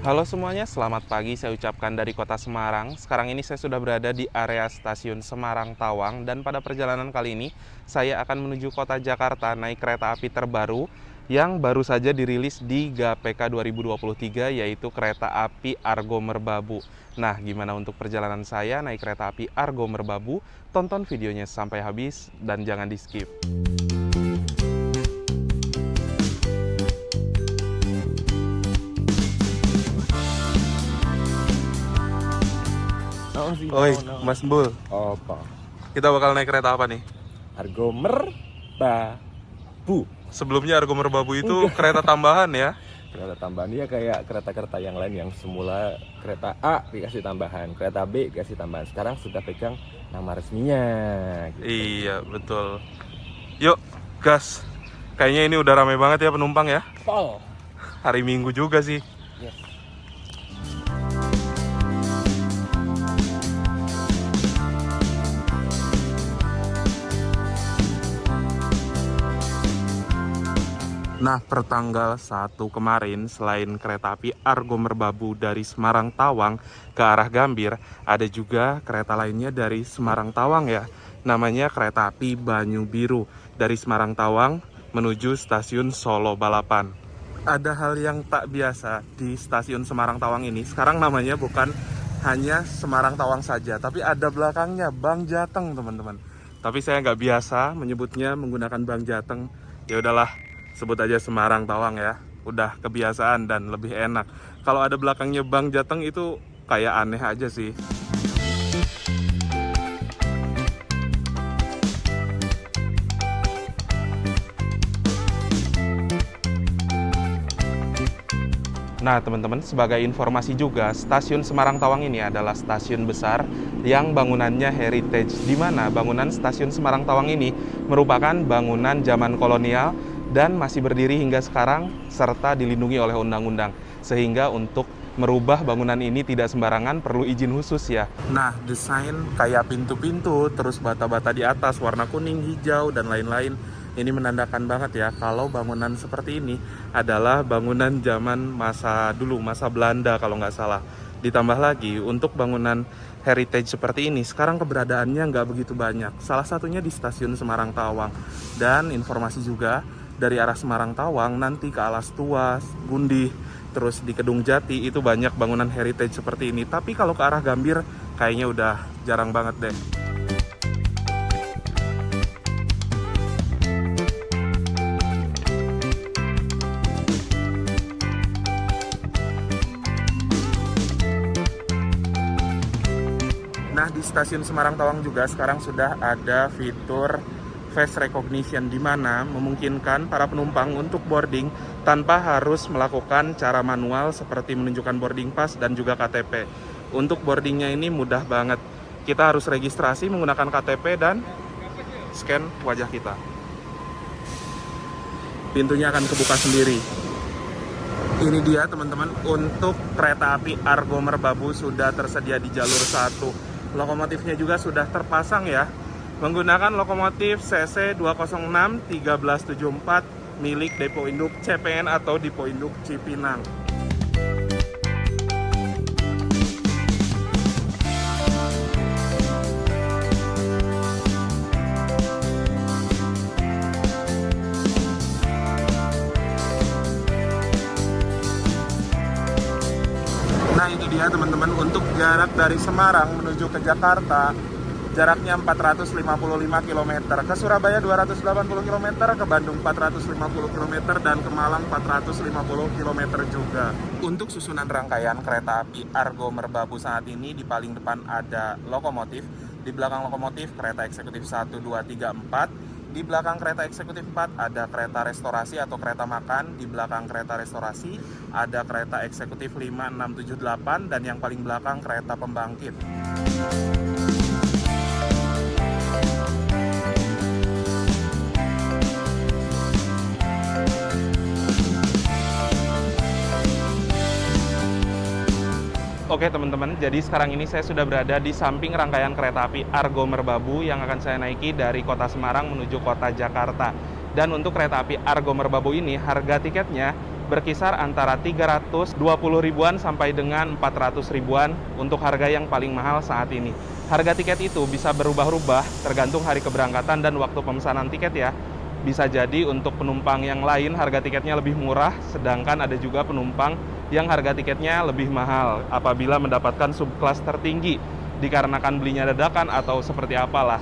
Halo semuanya, selamat pagi saya ucapkan dari kota Semarang. Sekarang ini saya sudah berada di area stasiun Semarang Tawang dan pada perjalanan kali ini saya akan menuju kota Jakarta naik kereta api terbaru yang baru saja dirilis di GAPK 2023 yaitu kereta api Argo Merbabu. Nah, gimana untuk perjalanan saya naik kereta api Argo Merbabu? Tonton videonya sampai habis dan jangan di-skip. Oi, Mas Bul, Apa? kita bakal naik kereta apa nih? Argo Merbabu. Sebelumnya Argo Merbabu itu kereta tambahan ya. Kereta tambahan dia kayak kereta-kereta yang lain yang semula kereta A dikasih tambahan, kereta B dikasih tambahan. Sekarang sudah pegang nama resminya. Gitu. Iya, betul. Yuk, gas. Kayaknya ini udah ramai banget ya penumpang ya. Pol. Hari Minggu juga sih. Yes. Nah, pertanggal 1 kemarin, selain kereta api Argo Merbabu dari Semarang Tawang ke arah Gambir, ada juga kereta lainnya dari Semarang Tawang ya. Namanya kereta api Banyu Biru dari Semarang Tawang menuju stasiun Solo Balapan. Ada hal yang tak biasa di stasiun Semarang Tawang ini. Sekarang namanya bukan hanya Semarang Tawang saja, tapi ada belakangnya Bang Jateng, teman-teman. Tapi saya nggak biasa menyebutnya menggunakan Bang Jateng. Ya udahlah, sebut aja Semarang Tawang ya. Udah kebiasaan dan lebih enak. Kalau ada belakangnya Bang Jateng itu kayak aneh aja sih. Nah teman-teman, sebagai informasi juga, stasiun Semarang Tawang ini adalah stasiun besar yang bangunannya heritage, di mana bangunan stasiun Semarang Tawang ini merupakan bangunan zaman kolonial dan masih berdiri hingga sekarang serta dilindungi oleh undang-undang. Sehingga untuk merubah bangunan ini tidak sembarangan, perlu izin khusus ya. Nah, desain kayak pintu-pintu, terus bata-bata di atas warna kuning, hijau, dan lain-lain. Ini menandakan banget ya kalau bangunan seperti ini adalah bangunan zaman masa dulu, masa Belanda kalau nggak salah. Ditambah lagi untuk bangunan heritage seperti ini sekarang keberadaannya nggak begitu banyak. Salah satunya di stasiun Semarang Tawang. Dan informasi juga dari arah Semarang Tawang nanti ke Alas Tua, Gundih, terus di Kedung Jati itu banyak bangunan heritage seperti ini. Tapi kalau ke arah Gambir kayaknya udah jarang banget deh. Nah, di stasiun Semarang Tawang juga sekarang sudah ada fitur face recognition di mana memungkinkan para penumpang untuk boarding tanpa harus melakukan cara manual seperti menunjukkan boarding pass dan juga KTP. Untuk boardingnya ini mudah banget. Kita harus registrasi menggunakan KTP dan scan wajah kita. Pintunya akan kebuka sendiri. Ini dia teman-teman, untuk kereta api Argo Merbabu sudah tersedia di jalur 1. Lokomotifnya juga sudah terpasang ya, menggunakan lokomotif CC 206 1374 milik Depo Induk CPN atau Depo Induk Cipinang. Nah itu dia teman-teman, untuk jarak dari Semarang menuju ke Jakarta jaraknya 455 km, ke Surabaya 280 km, ke Bandung 450 km, dan ke Malang 450 km juga. Untuk susunan rangkaian kereta api Argo Merbabu saat ini, di paling depan ada lokomotif, di belakang lokomotif kereta eksekutif 1, 2, 3, 4. Di belakang kereta eksekutif 4 ada kereta restorasi atau kereta makan. Di belakang kereta restorasi ada kereta eksekutif 5, 6, 7, 8. Dan yang paling belakang kereta pembangkit. Oke teman-teman, jadi sekarang ini saya sudah berada di samping rangkaian kereta api Argo Merbabu yang akan saya naiki dari kota Semarang menuju kota Jakarta. Dan untuk kereta api Argo Merbabu ini harga tiketnya berkisar antara 320 ribuan sampai dengan 400 ribuan untuk harga yang paling mahal saat ini. Harga tiket itu bisa berubah-ubah tergantung hari keberangkatan dan waktu pemesanan tiket ya. Bisa jadi untuk penumpang yang lain harga tiketnya lebih murah, sedangkan ada juga penumpang yang harga tiketnya lebih mahal apabila mendapatkan subkelas tertinggi dikarenakan belinya dadakan atau seperti apalah.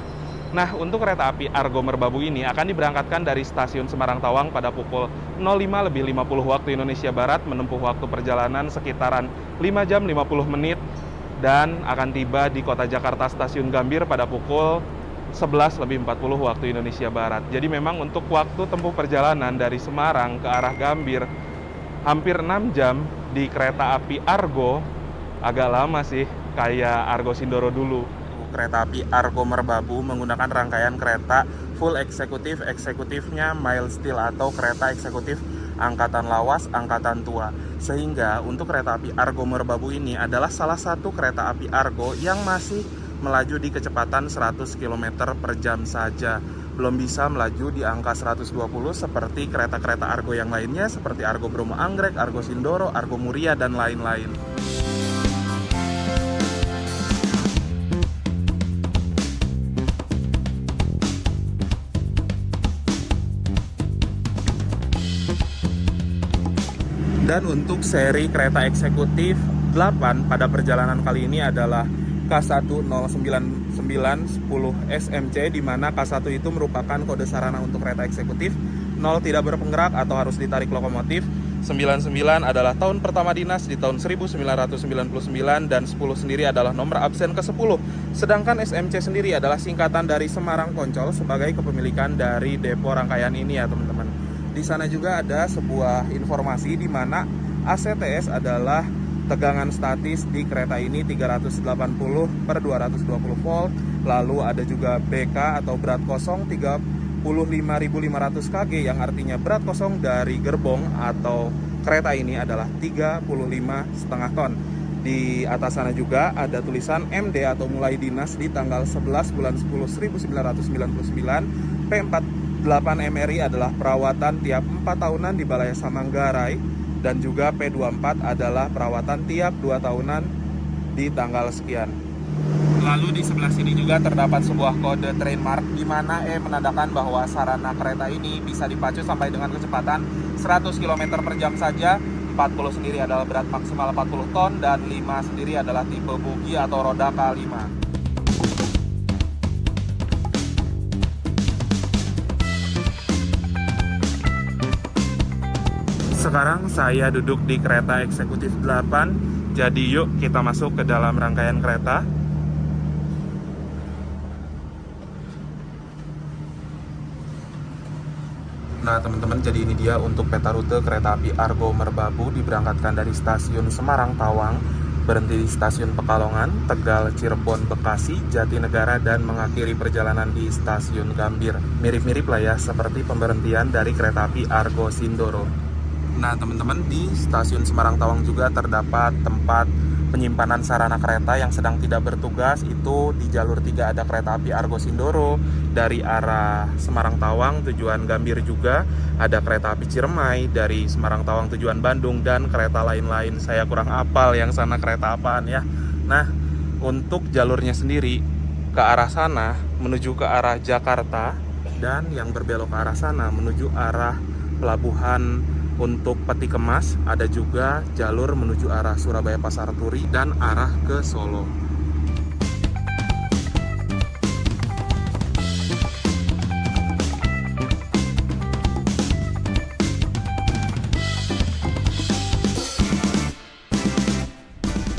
Nah, untuk kereta api Argo Merbabu ini akan diberangkatkan dari stasiun Semarang Tawang pada pukul 05.50 waktu Indonesia Barat, menempuh waktu perjalanan sekitaran 5 jam 50 menit dan akan tiba di kota Jakarta Stasiun Gambir pada pukul 11.40 waktu Indonesia Barat. Jadi memang untuk waktu tempuh perjalanan dari Semarang ke arah Gambir hampir 6 jam di kereta api Argo. Agak lama sih, kayak Argo Sindoro dulu. Kereta api Argo Merbabu menggunakan rangkaian kereta full eksekutif, eksekutifnya mild steel atau kereta eksekutif angkatan lawas, angkatan tua. Sehingga untuk kereta api Argo Merbabu ini adalah salah satu kereta api Argo yang masih melaju di kecepatan 100 km per jam saja. Belum bisa melaju di angka 120 seperti kereta-kereta Argo yang lainnya seperti Argo Bromo Anggrek, Argo Sindoro, Argo Muria, dan lain-lain. Dan untuk seri kereta eksekutif 8 pada perjalanan kali ini adalah K109910 SMC, di mana K1 itu merupakan kode sarana untuk kereta eksekutif. 0 tidak berpenggerak atau harus ditarik lokomotif. 99 adalah tahun pertama dinas di tahun 1999 dan 10 sendiri adalah nomor absen ke-10. Sedangkan SMC sendiri adalah singkatan dari Semarang Poncol sebagai kepemilikan dari depo rangkaian ini ya teman-teman. Di sana juga ada sebuah informasi di mana ACTS adalah tegangan statis di kereta ini 380 per 220 volt. Lalu ada juga BK atau berat kosong 35.500 kg, yang artinya berat kosong dari gerbong atau kereta ini adalah 35,5 ton. Di atas sana juga ada tulisan MD atau mulai dinas di tanggal 11 bulan 10 1999. P48 MRI adalah perawatan tiap 4 tahunan di Balai Samanggarai. Dan juga P24 adalah perawatan tiap 2 tahunan di tanggal sekian. Lalu di sebelah sini juga terdapat sebuah kode trademark di mana menandakan bahwa sarana kereta ini bisa dipacu sampai dengan kecepatan 100 km per jam saja. 40 sendiri adalah berat maksimal 40 ton dan 5 sendiri adalah tipe bogi atau roda K5. Sekarang saya duduk di kereta eksekutif 8. Jadi yuk kita masuk ke dalam rangkaian kereta. Nah teman-teman, jadi ini dia untuk peta rute kereta api Argo Merbabu. Diberangkatkan dari stasiun Semarang Tawang, berhenti di stasiun Pekalongan, Tegal, Cirebon, Bekasi, Jatinegara, dan mengakhiri perjalanan di stasiun Gambir. Mirip-mirip lah ya seperti pemberhentian dari kereta api Argo Sindoro. Nah teman-teman, di stasiun Semarang Tawang juga terdapat tempat penyimpanan sarana kereta yang sedang tidak bertugas. Itu di jalur 3 ada kereta api Argo Sindoro dari arah Semarang Tawang tujuan Gambir, juga ada kereta api Ciremai dari Semarang Tawang tujuan Bandung, dan kereta lain-lain. Saya kurang apal yang sana kereta apaan ya. Nah untuk jalurnya sendiri ke arah sana menuju ke arah Jakarta, dan yang berbelok ke arah sana menuju arah pelabuhan untuk Peti Kemas. Ada juga jalur menuju arah Surabaya Pasar Turi dan arah ke Solo.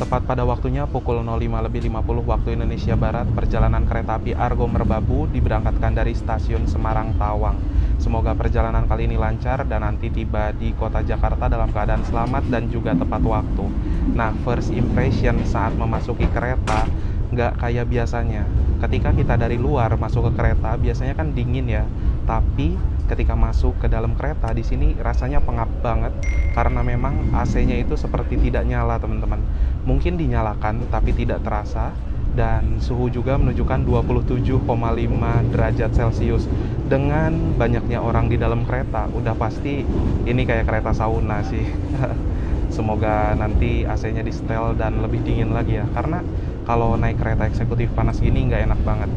Tepat pada waktunya pukul 05.50 waktu Indonesia Barat, perjalanan kereta api Argo Merbabu diberangkatkan dari stasiun Semarang Tawang. Semoga perjalanan kali ini lancar dan nanti tiba di kota Jakarta dalam keadaan selamat dan juga tepat waktu. Nah, first impression saat memasuki kereta nggak kayak biasanya. Ketika kita dari luar masuk ke kereta, biasanya kan dingin ya. Tapi ketika masuk ke dalam kereta, di sini rasanya pengap banget karena memang AC-nya itu seperti tidak nyala, teman-teman. Mungkin dinyalakan tapi tidak terasa. Dan suhu juga menunjukkan 27,5 derajat Celcius. dengan banyaknya orang di dalam kereta, udah pasti ini kayak kereta sauna sih. Semoga nanti AC-nya di setel dan lebih dingin lagi ya, karena kalau naik kereta eksekutif panas gini nggak enak banget.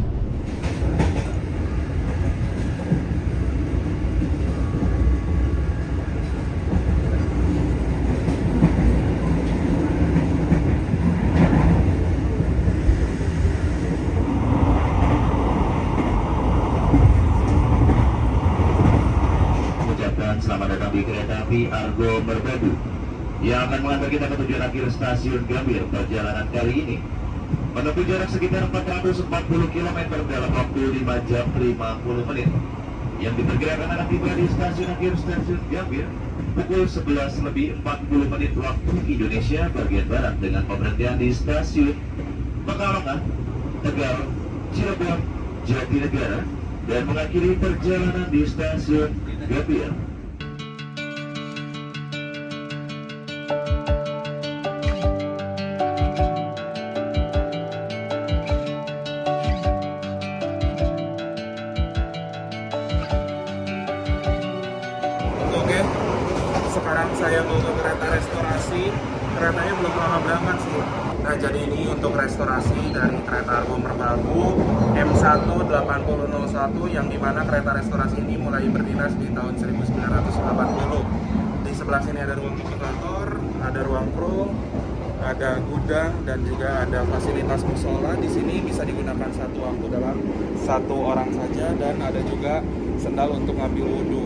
Selamat datang di kereta api Argo Merbabu yang akan mengantar kita ke tujuan akhir stasiun Gambir. Perjalanan kali ini menempuh jarak sekitar 440 km dalam waktu 5 jam 50 menit. Yang diperkirakan akan tiba di stasiun akhir stasiun Gambir pukul 11 lebih 40 menit waktu Indonesia bagian Barat, dengan pemberhentian di stasiun Pekalongan, Tegal, Cirebon, Jatinegara, dan mengakhiri perjalanan di stasiun Gambir. Oke, sekarang saya mau ke kereta restorasi. Keretanya belum lama berangkat sih. Nah, jadi ini untuk restorasi dari kereta Argo Merbabu M18001, yang dimana kereta restorasi ini mulai berdinas di tahun 1980. Di sebelah sini ada ruang komutator, ada ruang kru, ada gudang, dan juga ada fasilitas musola. Di sini bisa digunakan satu waktu dalam satu orang saja, dan ada juga sendal untuk ngambil wudhu.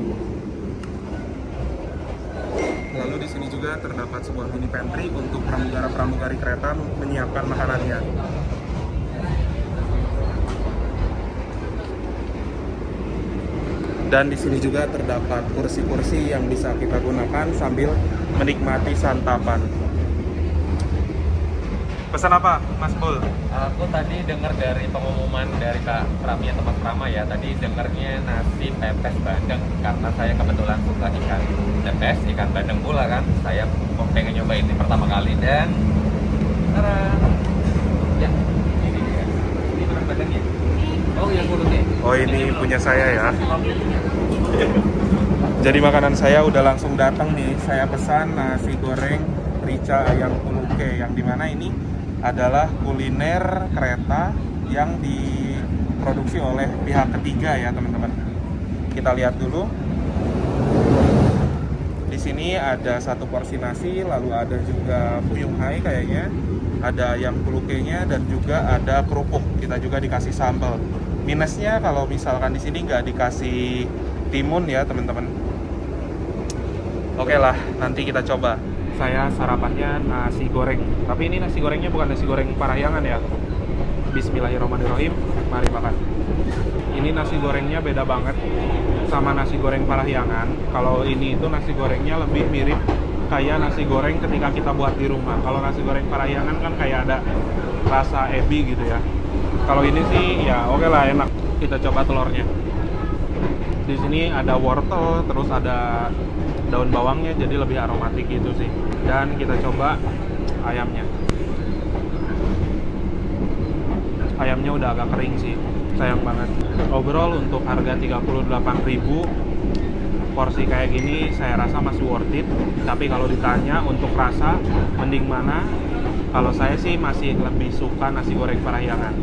Lalu di sini juga terdapat sebuah mini pantry untuk pramugara-pramugari kereta menyiapkan makanannya. Dan di sini juga terdapat kursi-kursi yang bisa kita gunakan sambil menikmati santapan. Pesan apa, Mas Bul? Aku tadi dengar dari pengumuman dari Kak Pramia tempat Prama ya, tadi dengarnya nasi pepes bandeng, karena saya kebetulan suka ikan pepes, ikan bandeng pula kan. Saya pengen nyobain ini pertama kali, dan tara, ya ini dia. Ini benar bandengnya. Oh yang mulutnya. Oh, ini punya saya ya. Jadi makanan saya udah langsung datang nih. Saya pesan nasi goreng rica ayam puluke, yang dimana ini adalah kuliner kereta yang diproduksi oleh pihak ketiga ya teman-teman. Kita lihat dulu. Di sini ada satu porsi nasi, lalu ada juga fuyung hai kayaknya, ada ayam pulukenya, dan juga ada kerupuk. Kita juga dikasih sambal. Minusnya kalau misalkan di sini nggak dikasih timun ya teman-teman. Oke lah, nanti kita coba. Saya sarapannya nasi goreng, tapi ini nasi gorengnya bukan nasi goreng Parahyangan ya. Bismillahirrahmanirrahim, mari makan. Ini nasi gorengnya beda banget sama nasi goreng Parahyangan. Kalau ini itu nasi gorengnya lebih mirip kayak nasi goreng ketika kita buat di rumah. Kalau nasi goreng Parahyangan kan kayak ada rasa ebi gitu ya. Kalau ini sih ya oke lah, enak. Kita coba telurnya. Di sini ada wortel, terus ada daun bawangnya, jadi lebih aromatik gitu sih. Dan kita coba ayamnya. Ayamnya udah agak kering sih, sayang banget. Overall untuk harga 38.000, porsi kayak gini saya rasa masih worth it. Tapi kalau ditanya untuk rasa mending mana, kalau saya sih masih lebih suka nasi goreng Parahyangan.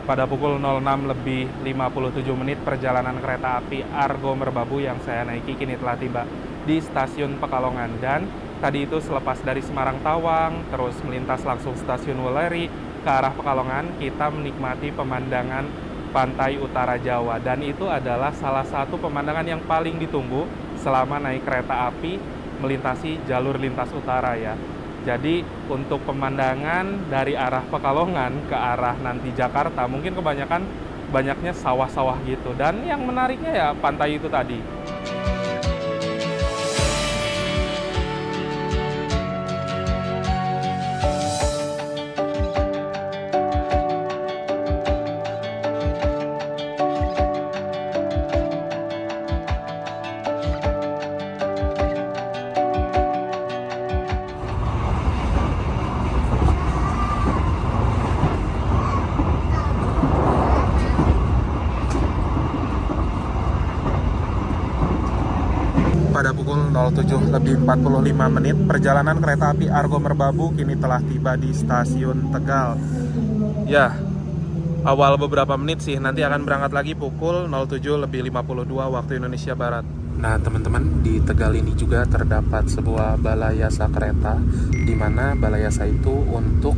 Pada pukul 06:57 perjalanan kereta api Argo Merbabu yang saya naiki kini telah tiba di stasiun Pekalongan. Dan tadi itu selepas dari Semarang Tawang, terus melintas langsung stasiun Wuleri ke arah Pekalongan, kita menikmati pemandangan pantai utara Jawa. Dan itu adalah salah satu pemandangan yang paling ditunggu selama naik kereta api melintasi jalur lintas utara ya. Jadi untuk pemandangan dari arah Pekalongan ke arah nanti Jakarta mungkin banyaknya sawah-sawah gitu. Dan yang menariknya ya pantai itu tadi. Pada pukul 07:45 perjalanan kereta api Argo Merbabu kini telah tiba di stasiun Tegal. Ya, awal beberapa menit sih, nanti akan berangkat lagi pukul 07:52 waktu Indonesia Barat. Nah teman-teman, di Tegal ini juga terdapat sebuah balayasa kereta, di mana balayasa itu untuk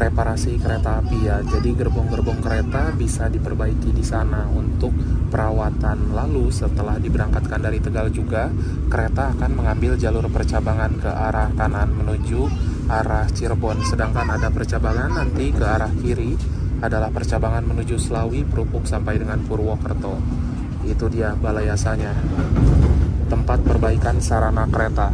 reparasi kereta api ya. Jadi gerbong-gerbong kereta bisa diperbaiki di sana untuk perawatan. Lalu setelah diberangkatkan dari Tegal juga, kereta akan mengambil jalur percabangan ke arah kanan menuju arah Cirebon. Sedangkan ada percabangan nanti ke arah kiri adalah percabangan menuju Slawi, Prupuk sampai dengan Purwokerto. Itu dia balayasanya, tempat perbaikan sarana kereta.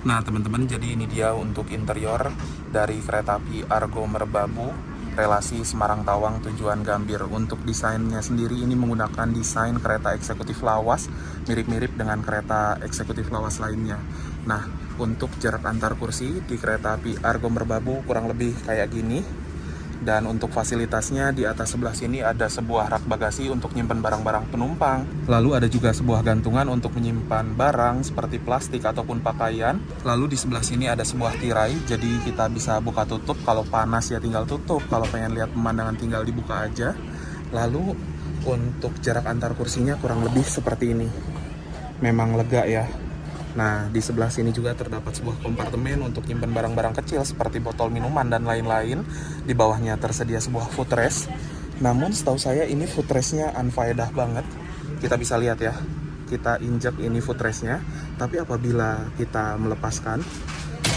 Nah teman-teman, jadi ini dia untuk interior dari kereta api Argo Merbabu relasi Semarang Tawang tujuan Gambir. Untuk desainnya sendiri ini menggunakan desain kereta eksekutif lawas, mirip-mirip dengan kereta eksekutif lawas lainnya. Nah untuk jarak antar kursi di kereta api Argo Merbabu kurang lebih kayak gini. Dan untuk fasilitasnya di atas sebelah sini ada sebuah rak bagasi untuk menyimpan barang-barang penumpang. Lalu ada juga sebuah gantungan untuk menyimpan barang seperti plastik ataupun pakaian. Lalu di sebelah sini ada sebuah tirai, jadi kita bisa buka tutup. Kalau panas ya tinggal tutup, kalau pengen lihat pemandangan tinggal dibuka aja. Lalu untuk jarak antar kursinya kurang lebih seperti ini. Memang lega ya. Nah, di sebelah sini juga terdapat sebuah kompartemen untuk menyimpan barang-barang kecil seperti botol minuman dan lain-lain. Di bawahnya tersedia sebuah footrest. Namun setahu saya ini footrestnya unfaedah banget. Kita bisa lihat ya, kita injak ini footrestnya. Tapi apabila kita melepaskan,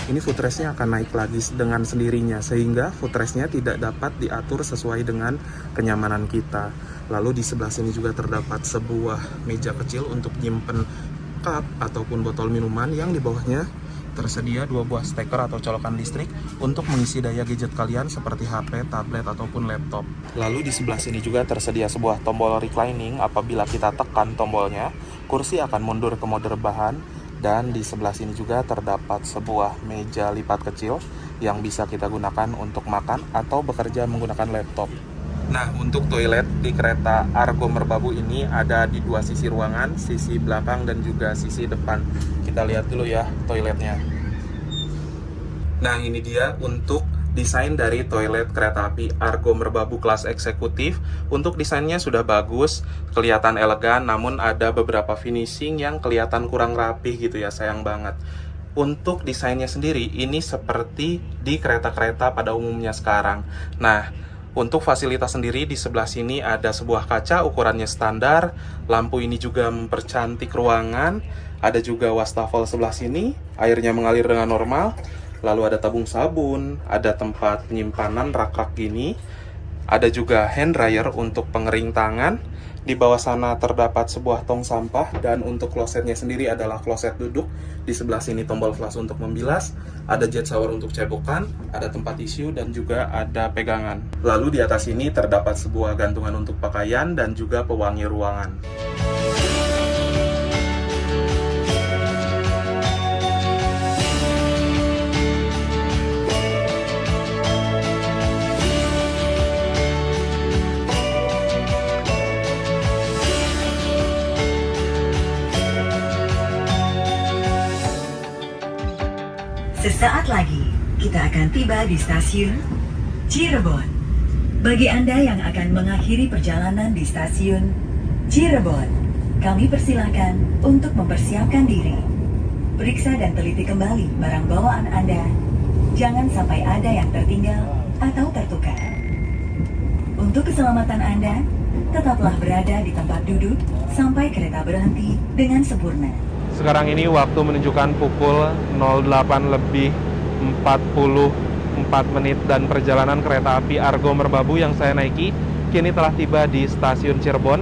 ini footrestnya akan naik lagi dengan sendirinya. Sehingga footrestnya tidak dapat diatur sesuai dengan kenyamanan kita. Lalu di sebelah sini juga terdapat sebuah meja kecil untuk menyimpan cup ataupun botol minuman yang di bawahnya tersedia 2 buah steker atau colokan listrik untuk mengisi daya gadget kalian seperti HP, tablet ataupun laptop. Lalu di sebelah sini juga tersedia sebuah tombol reclining. Apabila kita tekan tombolnya, kursi akan mundur ke mode rebahan. Dan di sebelah sini juga terdapat sebuah meja lipat kecil yang bisa kita gunakan untuk makan atau bekerja menggunakan laptop. Nah, untuk toilet di kereta Argo Merbabu ini ada di 2 sisi ruangan, sisi belakang dan juga sisi depan. Kita lihat dulu ya toiletnya. Nah, ini dia untuk desain dari toilet kereta api Argo Merbabu kelas eksekutif. Untuk desainnya sudah bagus, kelihatan elegan, namun ada beberapa finishing yang kelihatan kurang rapih gitu ya, sayang banget. Untuk desainnya sendiri, ini seperti di kereta-kereta pada umumnya sekarang. Nah, untuk fasilitas sendiri di sebelah sini ada sebuah kaca ukurannya standar. Lampu ini juga mempercantik ruangan. Ada juga wastafel sebelah sini, airnya mengalir dengan normal. Lalu ada tabung sabun, ada tempat penyimpanan rak-rak gini. Ada juga hand dryer untuk pengering tangan. Di bawah sana terdapat sebuah tong sampah, dan untuk klosetnya sendiri adalah kloset duduk. Di sebelah sini tombol flash untuk membilas, ada jet shower untuk cebokan, ada tempat tisu, dan juga ada pegangan. Lalu di atas ini terdapat sebuah gantungan untuk pakaian dan juga pewangi ruangan. Sesaat lagi, kita akan tiba di stasiun Cirebon. Bagi Anda yang akan mengakhiri perjalanan di stasiun Cirebon, kami persilakan untuk mempersiapkan diri. Periksa dan teliti kembali barang bawaan Anda. Jangan sampai ada yang tertinggal atau tertukar. Untuk keselamatan Anda, tetaplah berada di tempat duduk sampai kereta berhenti dengan sempurna. Sekarang ini waktu menunjukkan pukul 08.44 menit dan perjalanan kereta api Argo Merbabu yang saya naiki kini telah tiba di stasiun Cirebon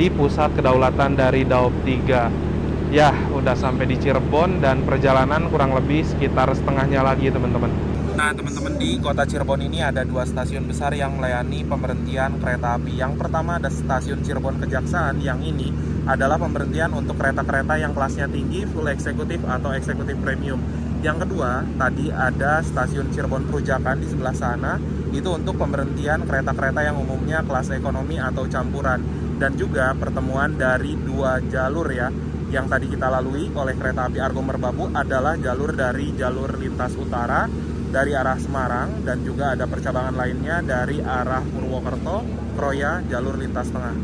di pusat kedaulatan dari Daop 3. Ya, udah sampai di Cirebon dan perjalanan kurang lebih sekitar setengahnya lagi teman-teman. Nah teman-teman, di kota Cirebon ini ada dua stasiun besar yang melayani pemberhentian kereta api. Yang pertama ada stasiun Cirebon Kejaksaan, yang ini adalah pemberhentian untuk kereta-kereta yang kelasnya tinggi, full eksekutif atau eksekutif premium. Yang kedua, tadi ada stasiun Cirebon Perujakan di sebelah sana, itu untuk pemberhentian kereta-kereta yang umumnya kelas ekonomi atau campuran. Dan juga pertemuan dari dua jalur ya, yang tadi kita lalui oleh kereta api Argo Merbabu adalah jalur dari jalur lintas utara dari arah Semarang, dan juga ada percabangan lainnya dari arah Purwokerto, Kroya, jalur lintas tengah.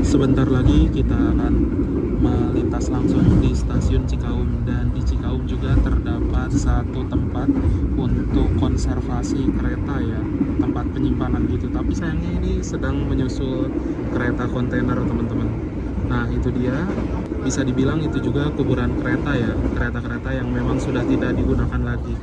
Sebentar lagi kita akan melintas langsung di stasiun Cikaum, dan di Cikaum juga terdapat satu tempat untuk konservasi kereta ya, tempat penyimpanan gitu. Tapi sayangnya ini sedang menyusul kereta kontainer teman-teman. Nah itu dia, bisa dibilang itu juga kuburan kereta ya, kereta-kereta yang memang sudah tidak digunakan lagi.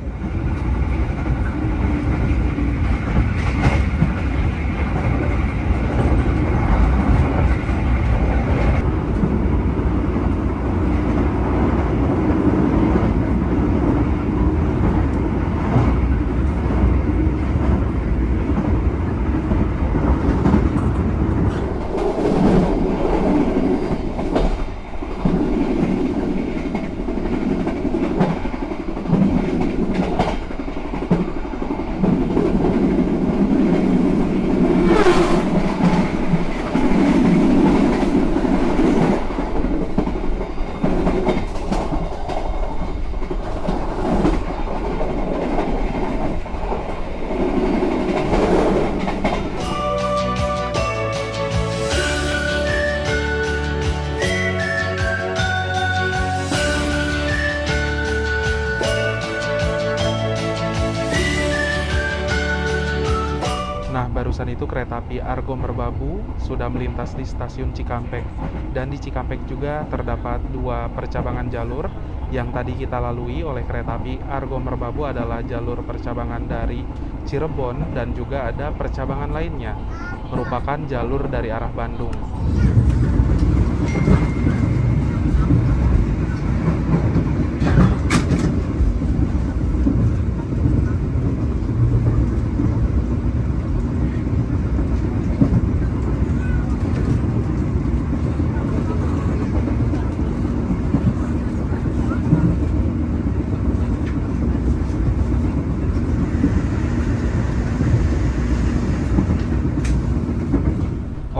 Barusan itu kereta api Argo Merbabu sudah melintas di stasiun Cikampek, dan di Cikampek juga terdapat dua percabangan jalur. Yang tadi kita lalui oleh kereta api Argo Merbabu adalah jalur percabangan dari Cirebon, dan juga ada percabangan lainnya merupakan jalur dari arah Bandung.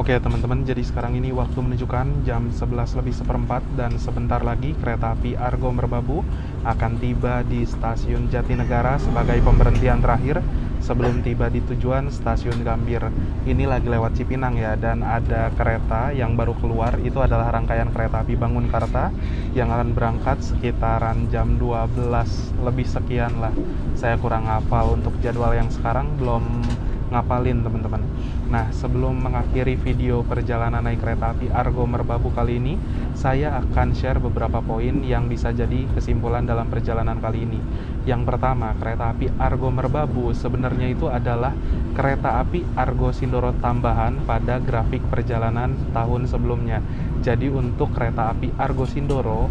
Oke teman-teman, jadi sekarang ini waktu menunjukkan jam 11:04 dan sebentar lagi kereta api Argo Merbabu akan tiba di stasiun Jatinegara sebagai pemberhentian terakhir sebelum tiba di tujuan stasiun Gambir. Ini lagi lewat Cipinang ya, dan ada kereta yang baru keluar. Itu adalah rangkaian kereta api Bangunkarta yang akan berangkat sekitaran jam 12 lebih sekian lah. Saya kurang hafal untuk jadwal yang sekarang, belum ngapalin teman-teman. Nah, sebelum mengakhiri video perjalanan naik kereta api Argo Merbabu kali ini, saya akan share beberapa poin yang bisa jadi kesimpulan dalam perjalanan kali ini. Yang pertama, kereta api Argo Merbabu sebenarnya itu adalah kereta api Argo Sindoro tambahan pada grafik perjalanan tahun sebelumnya. Jadi untuk kereta api Argo Sindoro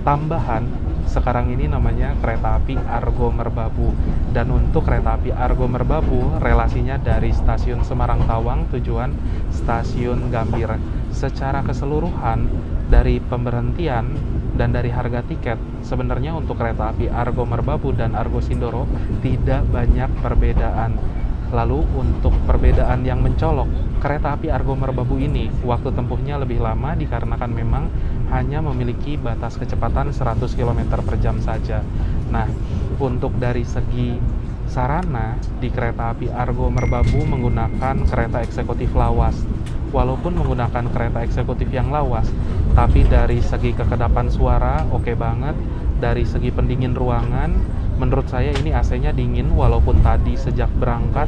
tambahan sekarang ini namanya kereta api Argo Merbabu. Dan untuk kereta api Argo Merbabu relasinya dari stasiun Semarang Tawang tujuan stasiun Gambir. Secara keseluruhan dari pemberhentian dan dari harga tiket, sebenarnya untuk kereta api Argo Merbabu dan Argo Sindoro tidak banyak perbedaan. Lalu untuk perbedaan yang mencolok, kereta api Argo Merbabu ini waktu tempuhnya lebih lama dikarenakan memang hanya memiliki batas kecepatan 100 km per jam saja. Nah, untuk dari segi sarana di kereta api Argo Merbabu menggunakan kereta eksekutif lawas. Walaupun menggunakan kereta eksekutif yang lawas, tapi dari segi kekedapan suara oke banget. Dari segi pendingin ruangan, menurut saya ini AC-nya dingin, walaupun tadi sejak berangkat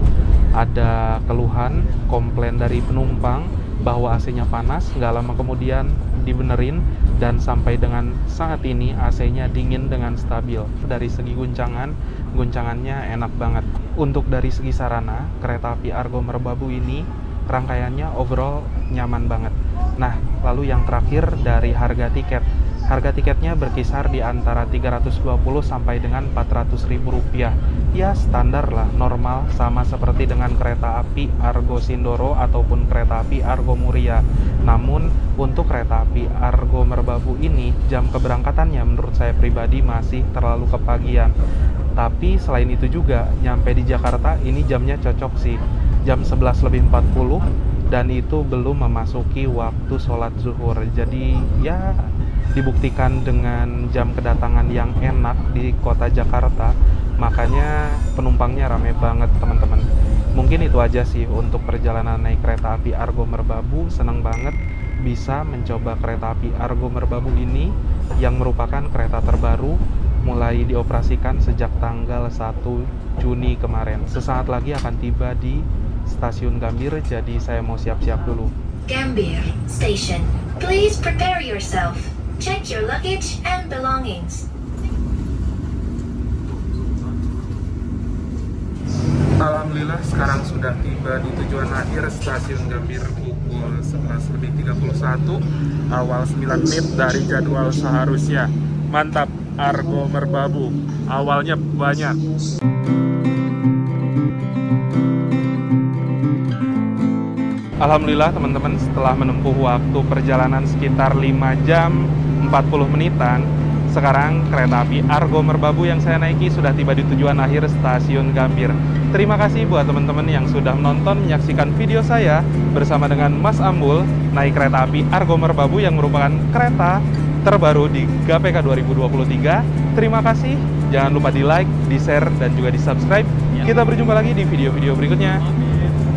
ada keluhan, komplain dari penumpang bahwa AC-nya panas, nggak lama kemudian dibenerin, dan sampai dengan saat ini AC-nya dingin dengan stabil. Dari segi guncangannya enak banget. Untuk dari segi sarana, kereta api Argo Merbabu ini rangkaiannya overall nyaman banget. Nah, lalu yang terakhir dari harga tiket. Harga tiketnya berkisar di antara 320 sampai dengan 400 ribu rupiah. Ya standar lah, normal, sama seperti dengan kereta api Argo Sindoro ataupun kereta api Argo Muria. Namun untuk kereta api Argo Merbabu ini jam keberangkatannya menurut saya pribadi masih terlalu kepagian. Tapi selain itu juga nyampe di Jakarta ini jamnya cocok sih, jam 11:40, dan itu belum memasuki waktu sholat zuhur. Jadi ya dibuktikan dengan jam kedatangan yang enak di kota Jakarta, makanya penumpangnya rame banget teman-teman. Mungkin itu aja sih untuk perjalanan naik kereta api Argo Merbabu. Senang banget bisa mencoba kereta api Argo Merbabu ini yang merupakan kereta terbaru, mulai dioperasikan sejak tanggal 1 Juni kemarin. Sesaat lagi akan tiba di stasiun Gambir, jadi saya mau siap-siap dulu. Gambir Station. Please prepare yourself. Check your luggage and belongings. Alhamdulillah sekarang sudah tiba di tujuan akhir stasiun Gambir pukul 11:31, awal 9 menit dari jadwal seharusnya. Mantap, Argo Merbabu, awalnya banyak. Alhamdulillah teman-teman, setelah menempuh waktu perjalanan sekitar 5 jam 40 menitan, sekarang kereta api Argo Merbabu yang saya naiki sudah tiba di tujuan akhir stasiun Gambir. Terima kasih buat teman-teman yang sudah menonton, menyaksikan video saya bersama dengan Mas Ambul naik kereta api Argo Merbabu yang merupakan kereta terbaru di GAPK 2023. Terima kasih, jangan lupa di like, di share, dan juga di subscribe. Kita berjumpa lagi di video-video berikutnya.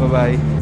Bye-bye.